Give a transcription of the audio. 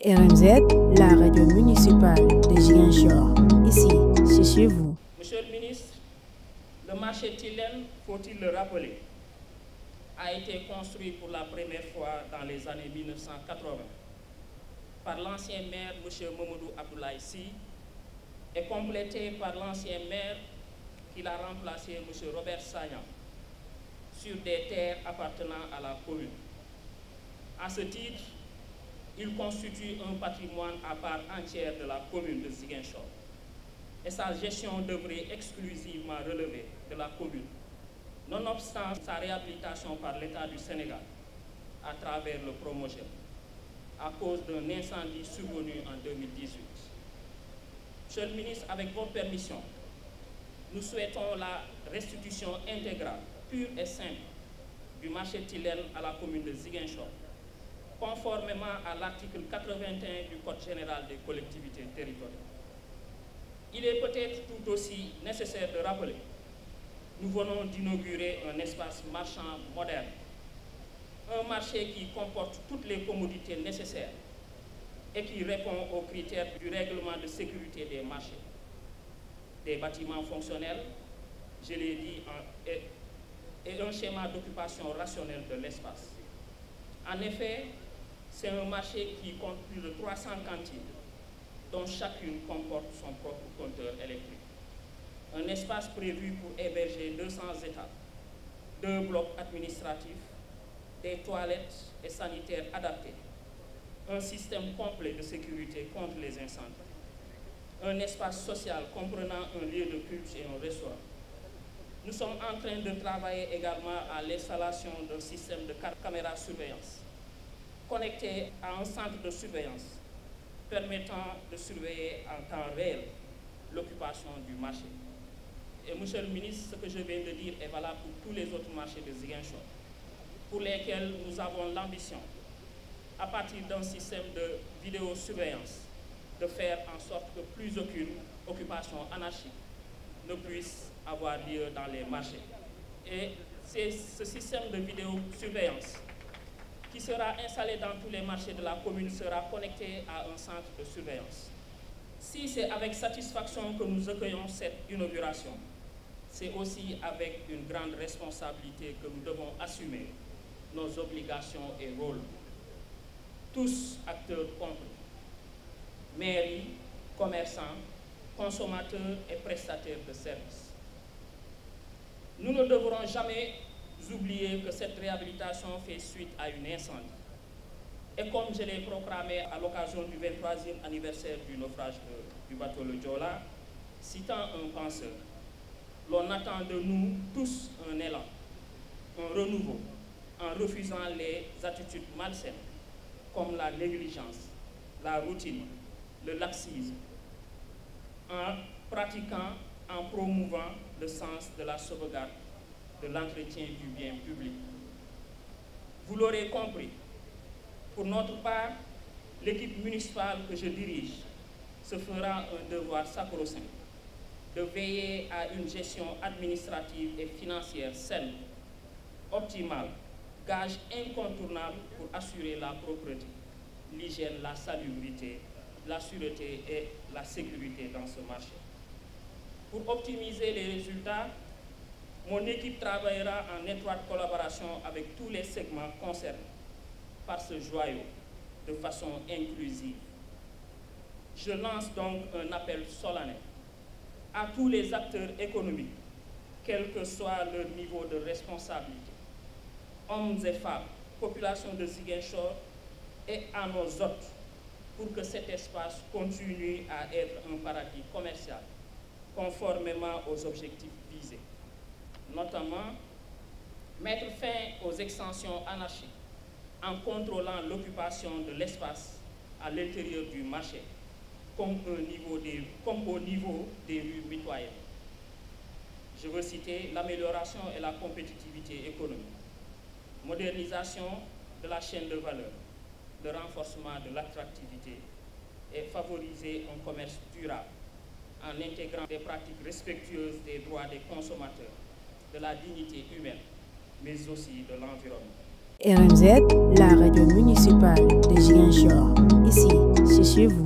RMZ, la radio municipale de Ziguinchor. Ici, c'est chez vous. Monsieur le ministre, le marché Tilène, faut-il le rappeler, a été construit pour la première fois dans les années 1980 par l'ancien maire M. Mamadou Abdoulaye Sy et complété par l'ancien maire qui l'a remplacé M. Robert Sagnan sur des terres appartenant à la commune. À ce titre, il constitue un patrimoine à part entière de la commune de Ziguinchor et sa gestion devrait exclusivement relever de la commune, nonobstant sa réhabilitation par l'État du Sénégal à travers le Promogem à cause d'un incendie survenu en 2018. Monsieur le ministre, avec votre permission, nous souhaitons la restitution intégrale, pure et simple, du marché Tilène à la commune de Ziguinchor, conformément à l'article 81 du Code général des collectivités territoriales. Il est peut-être tout aussi nécessaire de rappeler, nous venons d'inaugurer un espace marchand moderne, un marché qui comporte toutes les commodités nécessaires et qui répond aux critères du règlement de sécurité des marchés. Des bâtiments fonctionnels, je l'ai dit, et un schéma d'occupation rationnelle de l'espace. En effet, c'est un marché qui compte plus de 300 cantines, dont chacune comporte son propre compteur électrique. Un espace prévu pour héberger 200 étages, 2 blocs administratifs, des toilettes et sanitaires adaptés, un système complet de sécurité contre les incendies, un espace social comprenant un lieu de culte et un restaurant. Nous sommes en train de travailler également à l'installation d'un système de caméras surveillance connecté à un centre de surveillance permettant de surveiller en temps réel l'occupation du marché. Et monsieur le ministre, ce que je viens de dire est valable pour tous les autres marchés de Ziguinchor, pour lesquels nous avons l'ambition, à partir d'un système de vidéosurveillance, de faire en sorte que plus aucune occupation anarchique ne puisse avoir lieu dans les marchés. Et c'est ce système de vidéosurveillance qui sera installé dans tous les marchés de la commune sera connecté à un centre de surveillance. Si c'est avec satisfaction que nous accueillons cette inauguration, c'est aussi avec une grande responsabilité que nous devons assumer nos obligations et rôles. Tous acteurs compris, mairie, commerçants, consommateurs et prestataires de services. Nous ne devrons jamais oublier que cette réhabilitation fait suite à une incendie. Et comme je l'ai proclamé à l'occasion du 23e anniversaire du naufrage du bateau le Joola, citant un penseur, l'on attend de nous tous un élan, un renouveau, en refusant les attitudes malsaines comme la négligence, la routine, le laxisme, en pratiquant, en promouvant le sens de la sauvegarde, de l'entretien du bien public. Vous l'aurez compris, pour notre part, l'équipe municipale que je dirige se fera un devoir sacro-saint de veiller à une gestion administrative et financière saine, optimale, gage incontournable pour assurer la propreté, l'hygiène, la salubrité, la sûreté et la sécurité dans ce marché. Pour optimiser les résultats, mon équipe travaillera en étroite collaboration avec tous les segments concernés par ce joyau de façon inclusive. Je lance donc un appel solennel à tous les acteurs économiques, quel que soit leur niveau de responsabilité, hommes et femmes, population de Ziguinchor et à nos hôtes, pour que cet espace continue à être un paradis commercial, conformément aux objectifs visés. Notamment, mettre fin aux extensions anarchiques en contrôlant l'occupation de l'espace à l'intérieur du marché, comme au niveau des rues mitoyennes. Je veux citer l'amélioration et la compétitivité économique, modernisation de la chaîne de valeur, le renforcement de l'attractivité et favoriser un commerce durable en intégrant des pratiques respectueuses des droits des consommateurs, de la dignité humaine, mais aussi de l'environnement. RMZ, la radio municipale de Ziguinchor. Ici, chez vous.